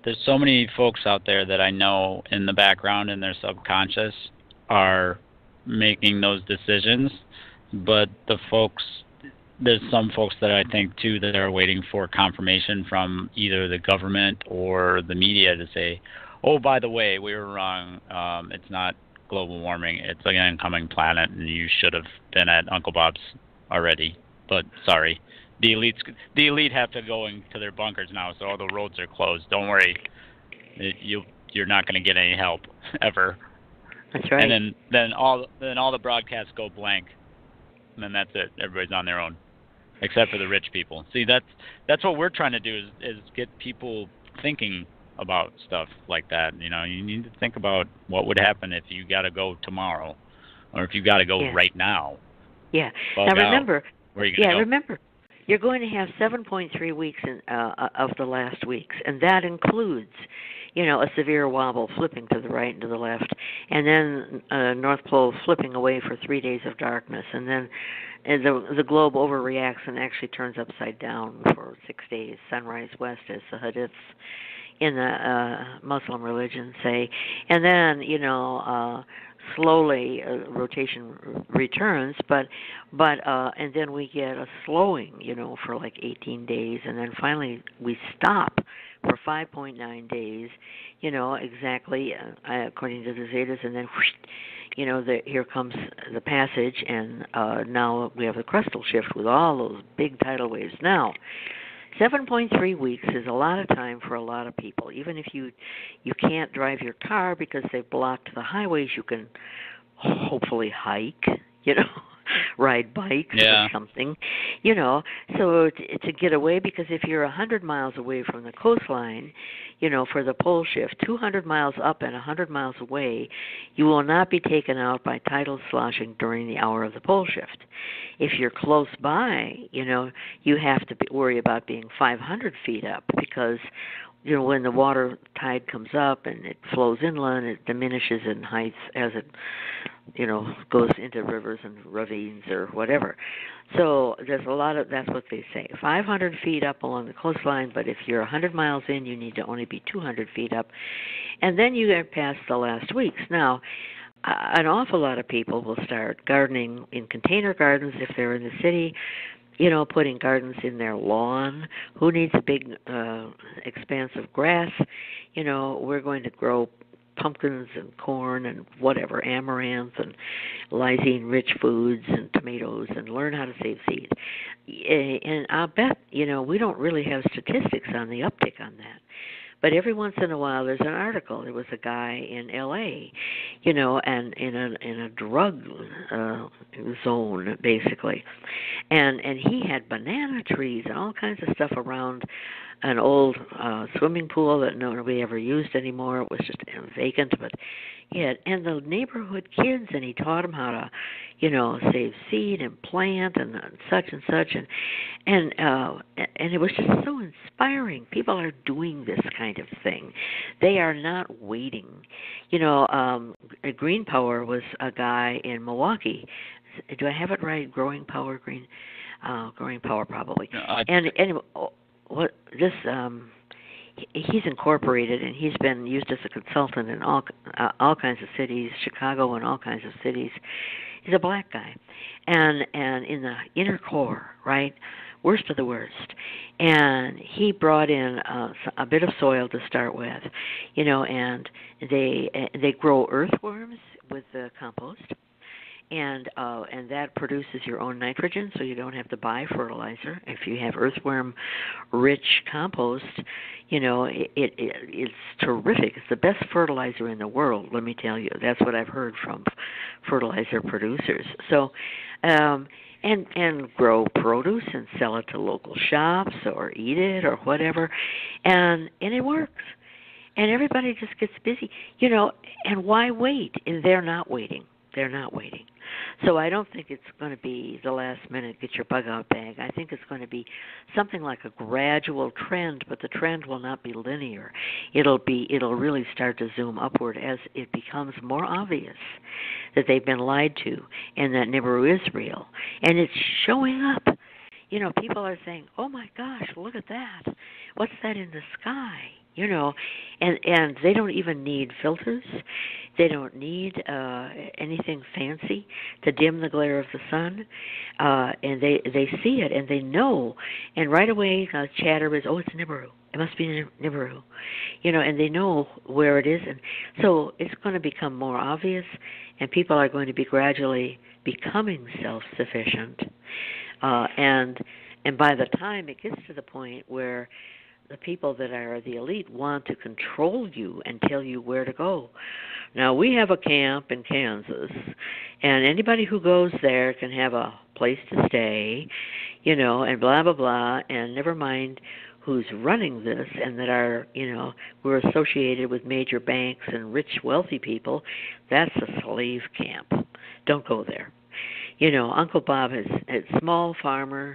There's so many folks out there that I know in the background in their subconscious are making those decisions, but there's some folks that I think too that are waiting for confirmation from either the government or the media to say, oh, by the way, we were wrong. It's not global warming. It's an incoming planet, and you should have been at Uncle Bob's already. But sorry. The elite have to go into their bunkers now, so all the roads are closed. Don't worry, you're not going to get any help ever. That's right. And then all the broadcasts go blank, and then that's it. Everybody's on their own, except for the rich people. See, that's what we're trying to do is get people thinking about stuff like that. You need to think about what would happen if you got to go tomorrow, or if you got to go right now. Yeah. Bug now remember. Out. Where are you going to go? Remember. You're going to have 7.3 weeks of the last weeks, and that includes, a severe wobble flipping to the right and to the left, and then North Pole flipping away for 3 days of darkness, and then the globe overreacts and actually turns upside down for 6 days, sunrise west, as the hadiths in the Muslim religion say, and then, slowly rotation returns, but and then we get a slowing, for like 18 days, and then finally we stop for 5.9 days, exactly according to the Zetas, and then whoosh, here comes the passage, and now we have the crustal shift with all those big tidal waves. Now 7.3 weeks is a lot of time for a lot of people. Even if you can't drive your car because they've blocked the highways, you can hopefully hike, ride bikes or something, so to get away, because if you're 100 miles away from the coastline, for the pole shift, 200 miles up and 100 miles away, you will not be taken out by tidal sloshing during the hour of the pole shift. If you're close by, you have to worry about being 500 feet up, because when the water tide comes up and it flows inland, it diminishes in heights as it, goes into rivers and ravines or whatever. So there's a lot of, that's what they say, 500 feet up along the coastline, but if you're 100 miles in, you need to only be 200 feet up. And then you get past the last weeks. Now, an awful lot of people will start gardening in container gardens if they're in the city, putting gardens in their lawn. Who needs a big expanse of grass? We're going to grow pumpkins and corn and whatever, amaranth and lysine-rich foods and tomatoes, and learn how to save seed. And I'll bet, we don't really have statistics on the uptick on that. But every once in a while, there's an article. There was a guy in L.A., and in a drug zone basically, and he had banana trees and all kinds of stuff around an old swimming pool that nobody ever used anymore. It was just vacant, but he had, and the neighborhood kids, and he taught them how to, save seed and plant and such and such, and it was just so inspiring. People are doing this kind of thing. They are not waiting. Green Power was a guy in Milwaukee. Do I have it right? Growing Power, Growing Power, probably. And anyway, he's incorporated, and he's been used as a consultant in all kinds of cities, Chicago and all kinds of cities. He's a black guy, and in the inner core, right, worst of the worst. And he brought in a bit of soil to start with, and they grow earthworms with the compost. And that produces your own nitrogen, so you don't have to buy fertilizer. If you have earthworm-rich compost, it's terrific. It's the best fertilizer in the world, let me tell you. That's what I've heard from fertilizer producers. So, and grow produce and sell it to local shops or eat it or whatever, and it works. And everybody just gets busy, and why wait? And they're not waiting. They're not waiting. So I don't think it's going to be the last minute, get your bug out bag. I think it's going to be something like a gradual trend, but the trend will not be linear. It'll really start to zoom upward as it becomes more obvious that they've been lied to and that Nibiru is real. And it's showing up. People are saying, "Oh my gosh, look at that. What's that in the sky?" And they don't even need filters. They don't need anything fancy to dim the glare of the sun. And they see it and they know. And right away, chatter is, "Oh, it's Nibiru. It must be Nibiru." And they know where it is. And so it's going to become more obvious, and people are going to be gradually becoming self-sufficient. And by the time it gets to the point where the people that are the elite want to control you and tell you where to go. Now, we have a camp in Kansas, and anybody who goes there can have a place to stay, and blah, blah, blah, and never mind who's running this and that are, we're associated with major banks and rich, wealthy people. That's a slave camp. Don't go there. Uncle Bob has small farms,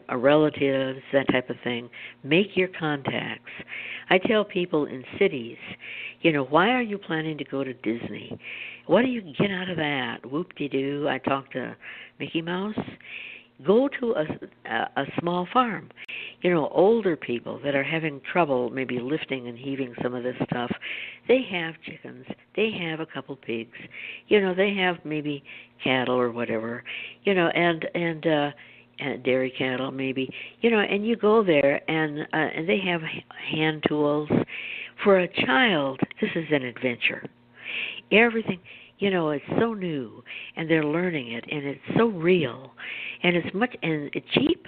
relatives, that type of thing. Make your contacts. I tell people in cities, why are you planning to go to Disney? What do you get out of that? Whoop-de-doo, I talk to Mickey Mouse. Go to a small farm. Older people that are having trouble maybe lifting and heaving some of this stuff, they have chickens, they have a couple pigs, they have maybe cattle or whatever, and dairy cattle maybe, and you go there and they have hand tools. For a child, this is an adventure. Everything, it's so new, and they're learning it, and it's so real, and it's cheap.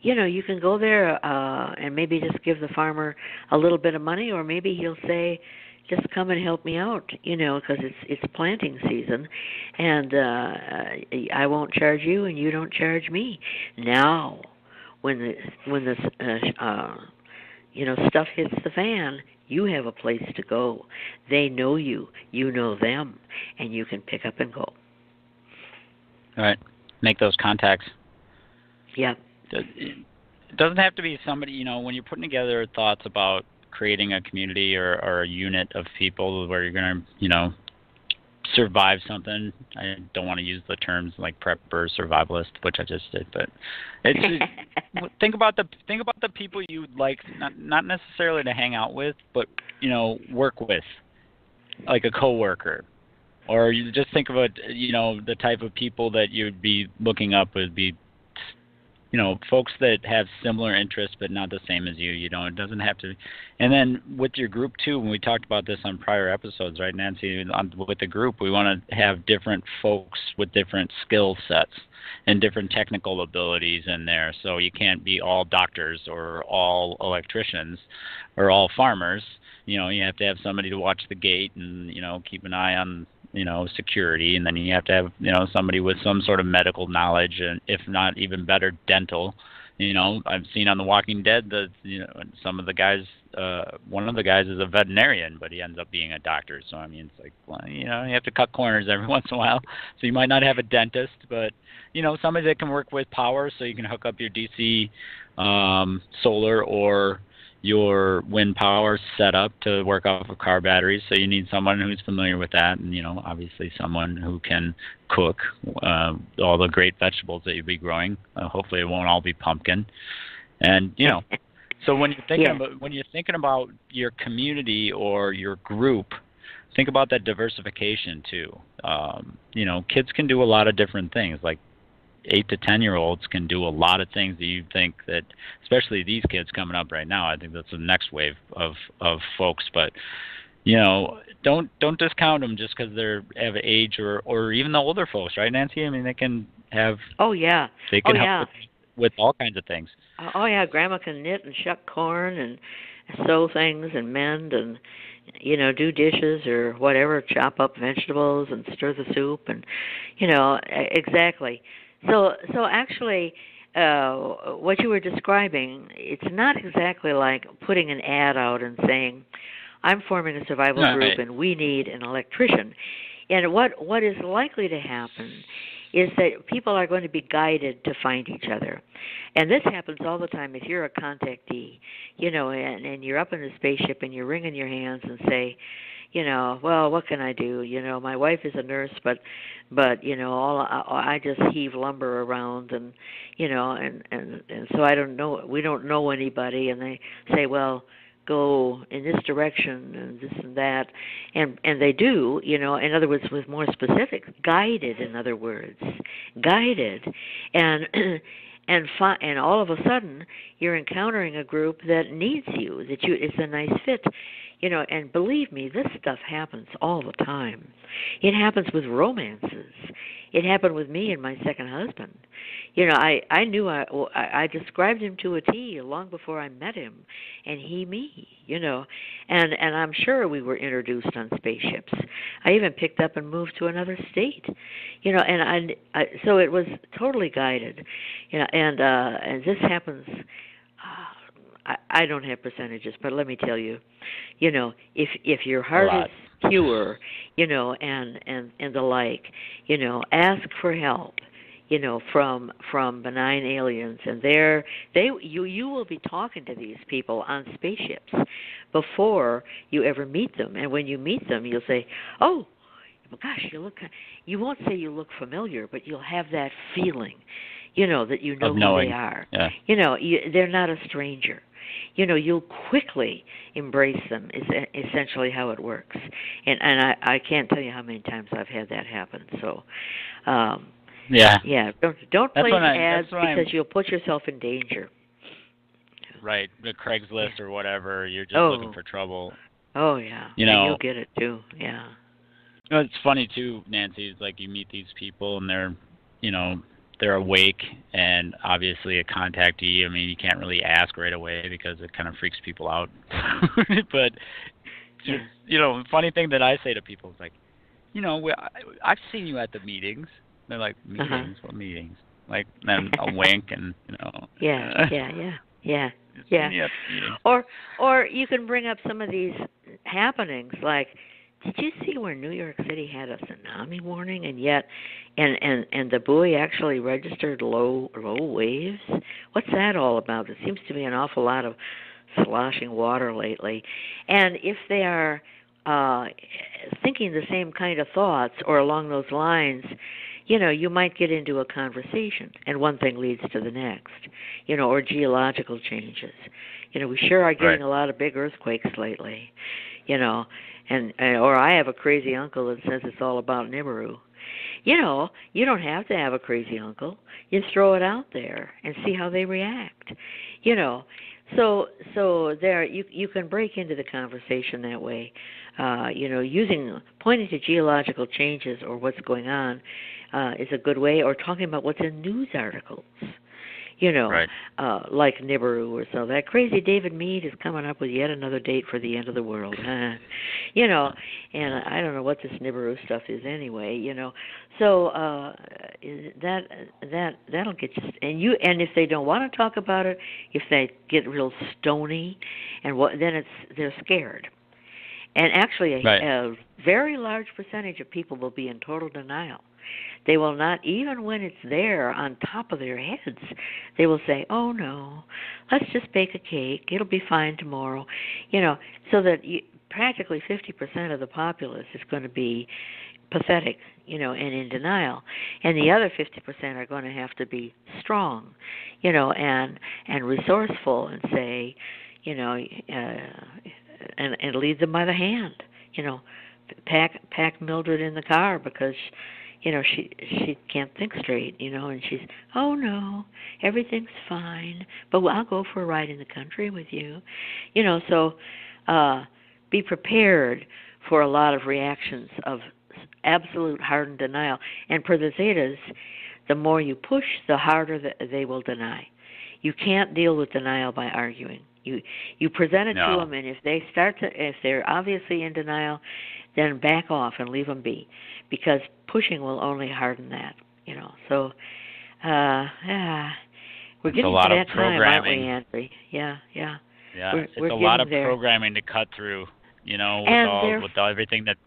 You can go there and maybe just give the farmer a little bit of money, or maybe he'll say, just come and help me out, because it's planting season, and I won't charge you, and you don't charge me. Now, when the stuff hits the fan, you have a place to go. They know you. You know them. And you can pick up and go. All right. Make those contacts. Yeah. It doesn't have to be somebody, when you're putting together thoughts about creating a community or a unit of people where you're going to, survive something. I don't want to use the terms like prep or survivalist, which I just did, but think about the people you'd like, not necessarily to hang out with, but work with, like a coworker, or you just think about the type of people that you'd be looking up would be folks that have similar interests but not the same as you. It doesn't have to. And then with your group too, when we talked about this on prior episodes, right, Nancy? With the group, we want to have different folks with different skill sets and different technical abilities in there. So you can't be all doctors or all electricians or all farmers. You have to have somebody to watch the gate and keep an eye on security, and then you have to have somebody with some sort of medical knowledge, and if not even better, dental. I've seen on The Walking Dead that some of the guys, one of the guys is a veterinarian, but he ends up being a doctor. So I mean, it's like, well, you have to cut corners every once in a while. So you might not have a dentist, but somebody that can work with power, so you can hook up your DC solar or your wind power setup to work off of car batteries. So you need someone who's familiar with that, and obviously someone who can cook all the great vegetables that you'll be growing. Hopefully it won't all be pumpkin. And so when you're thinking about your community or your group, think about that diversification too. Kids can do a lot of different things. Like 8 to 10-year-olds can do a lot of things that you think that, especially these kids coming up right now, I think that's the next wave of folks. But don't discount them just because they're of age, or even the older folks, right, Nancy? I mean, they can have. Oh yeah. They can help with all kinds of things. Oh yeah, Grandma can knit and shuck corn and sew things and mend and do dishes or whatever, chop up vegetables and stir the soup and exactly. So actually, what you were describing, it's not exactly like putting an ad out and saying, I'm forming a survival group and we need an electrician. And what is likely to happen is that people are going to be guided to find each other. And this happens all the time if you're a contactee, and you're up in the spaceship and you're wringing your hands and say, well, what can I do? My wife is a nurse, but I just heave lumber around, and and so I don't know. We don't know anybody, and they say, well, go in this direction and this and that, and they do. In other words, with more specifics, guided. In other words, guided, and. And all of a sudden, you're encountering a group that needs you, it's a nice fit. And believe me, this stuff happens all the time. It happens with romances. It happened with me and my second husband. I knew I described him to a T long before I met him, and he me. And I'm sure we were introduced on spaceships. I even picked up and moved to another state. And so it was totally guided. And this happens. I don't have percentages, but let me tell you, if your heart is pure, and the like, ask for help, from benign aliens, and you will be talking to these people on spaceships before you ever meet them, and when you meet them, you'll say, oh, gosh, you won't say you look familiar, but you'll have that feeling, that you know who they are. Yeah. They're not a stranger. You'll quickly embrace them is essentially how it works. And I can't tell you how many times I've had that happen. So, yeah, don't place ads because you'll put yourself in danger. Right, the Craigslist or whatever, you're just looking for trouble. Oh, yeah. And you'll get it, too, yeah. It's funny, too, Nancy, it's like you meet these people and they're awake, and obviously a contactee. I mean, you can't really ask right away because it kind of freaks people out. But funny thing that I say to people is like, I've seen you at the meetings. They're like, meetings? What meetings? Like, then a wink and Yeah. Or you can bring up some of these happenings like, did you see where New York City had a tsunami warning and yet and the buoy actually registered low waves? What's that all about? There seems to be an awful lot of sloshing water lately. And if they are thinking the same kind of thoughts or along those lines, you might get into a conversation, and one thing leads to the next, or geological changes. We sure are getting a lot of big earthquakes lately, and or I have a crazy uncle that says it's all about Nibiru, You know, you don't have to have a crazy uncle. You throw it out there and see how they react. You know, so there you can break into the conversation that way. You know, pointing to geological changes or what's going on is a good way, or talking about what's in news articles. You know, right. Like Nibiru or so. That crazy David Meade is coming up with yet another date for the end of the world. You know, and I don't know what this Nibiru stuff is anyway. You know, so that'll get you. And if they don't want to talk about it, if they get real stony, then they're scared. And actually, a very large percentage of people will be in total denial. They will not, even when it's there on top of their heads, they will say, oh, no, let's just bake a cake. It'll be fine tomorrow. You know, so that practically 50% of the populace is going to be pathetic, you know, and in denial. And the other 50% are going to have to be strong, you know, and resourceful and say, you know, and lead them by the hand, you know, pack Mildred in the car because, you know, she can't think straight, you know, and she's, oh no, everything's fine, but I'll go for a ride in the country with you, you know. So be prepared for a lot of reactions of absolute hardened denial. And for the Zetas, the more you push, the harder they will deny. You can't deal with denial by arguing. You present it to them, and if they're obviously in denial, then back off and leave them be, because pushing will only harden that, you know. So, we're getting to that time, aren't we, Andrew? Yeah. Yeah, we're it's a lot of there. Programming to cut through, you know, with everything that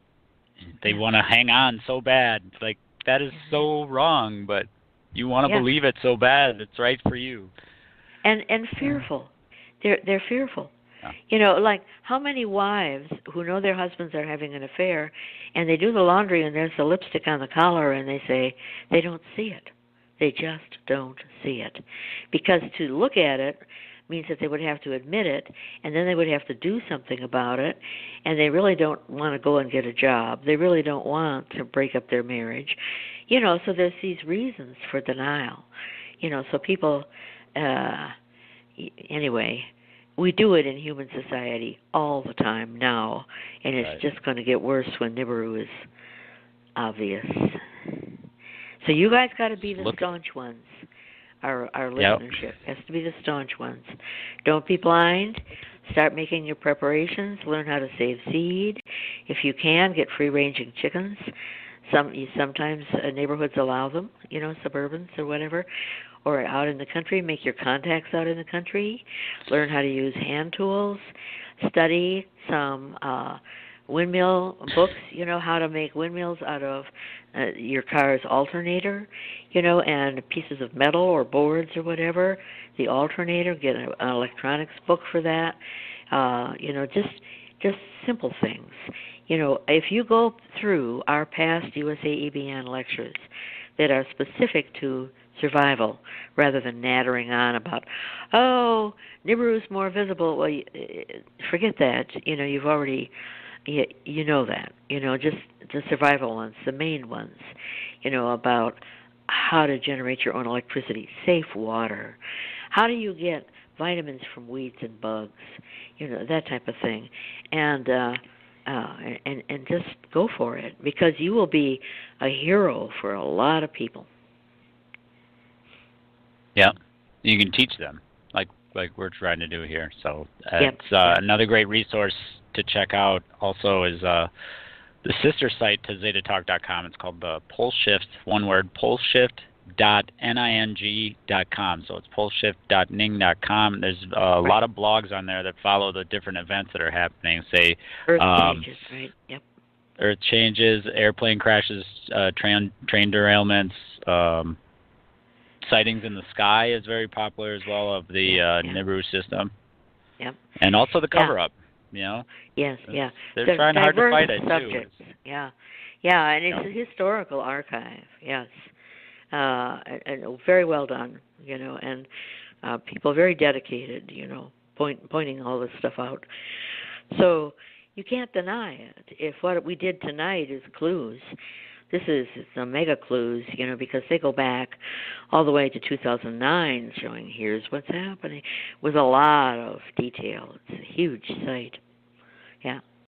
they want to hang on so bad. It's like, that is so wrong, but you want to believe it so bad. It's right for you. And fearful. They're fearful. Yeah. You know, like how many wives who know their husbands are having an affair, and they do the laundry and there's the lipstick on the collar, and they say they don't see it. They just don't see it. Because to look at it means that they would have to admit it, and then they would have to do something about it, and they really don't want to go and get a job. They really don't want to break up their marriage. You know, so there's these reasons for denial. You know, so people... anyway, we do it in human society all the time now, and it's just going to get worse when Nibiru is obvious. So you guys got to be the staunch ones. Our listenership has to be the staunch ones. Don't be blind. Start making your preparations. Learn how to save seed. If you can, get free-ranging chickens. Sometimes neighborhoods allow them, you know, suburbans or whatever. Or out in the country, make your contacts out in the country. Learn how to use hand tools. Study some windmill books, you know, how to make windmills out of your car's alternator, you know, and pieces of metal or boards or whatever. The alternator, get an electronics book for that. You know, just simple things. You know, if you go through our past USAEBN lectures that are specific to survival, rather than nattering on about, oh, Nibiru's more visible. Well, forget that. You know, you've already, you know that. You know, just the survival ones, the main ones. You know, about how to generate your own electricity, safe water. How do you get vitamins from weeds and bugs? You know, that type of thing. And just go for it, because you will be a hero for a lot of people. Yeah, you can teach them, like we're trying to do here. So it's another great resource to check out. Also is the sister site to ZetaTalk.com. It's called the PolShift, one word, polshift.ning.com. So it's polshift.ning.com. There's a lot of blogs on there that follow the different events that are happening. Say Earth changes, right? Yep. Earth changes, airplane crashes, train derailments. Sightings in the sky is very popular as well of the Nibiru system. Yep. And also the cover-up, you know. Yes, They're trying hard to fight it, subjects. Too. Yeah, and it's a historical archive, yes. And very well done, you know, and people very dedicated, you know, pointing all this stuff out. So you can't deny it. If what we did tonight is clues, This is the mega clues, because they go back all the way to 2009, showing here's what's happening with a lot of detail. It's a huge site. Yeah.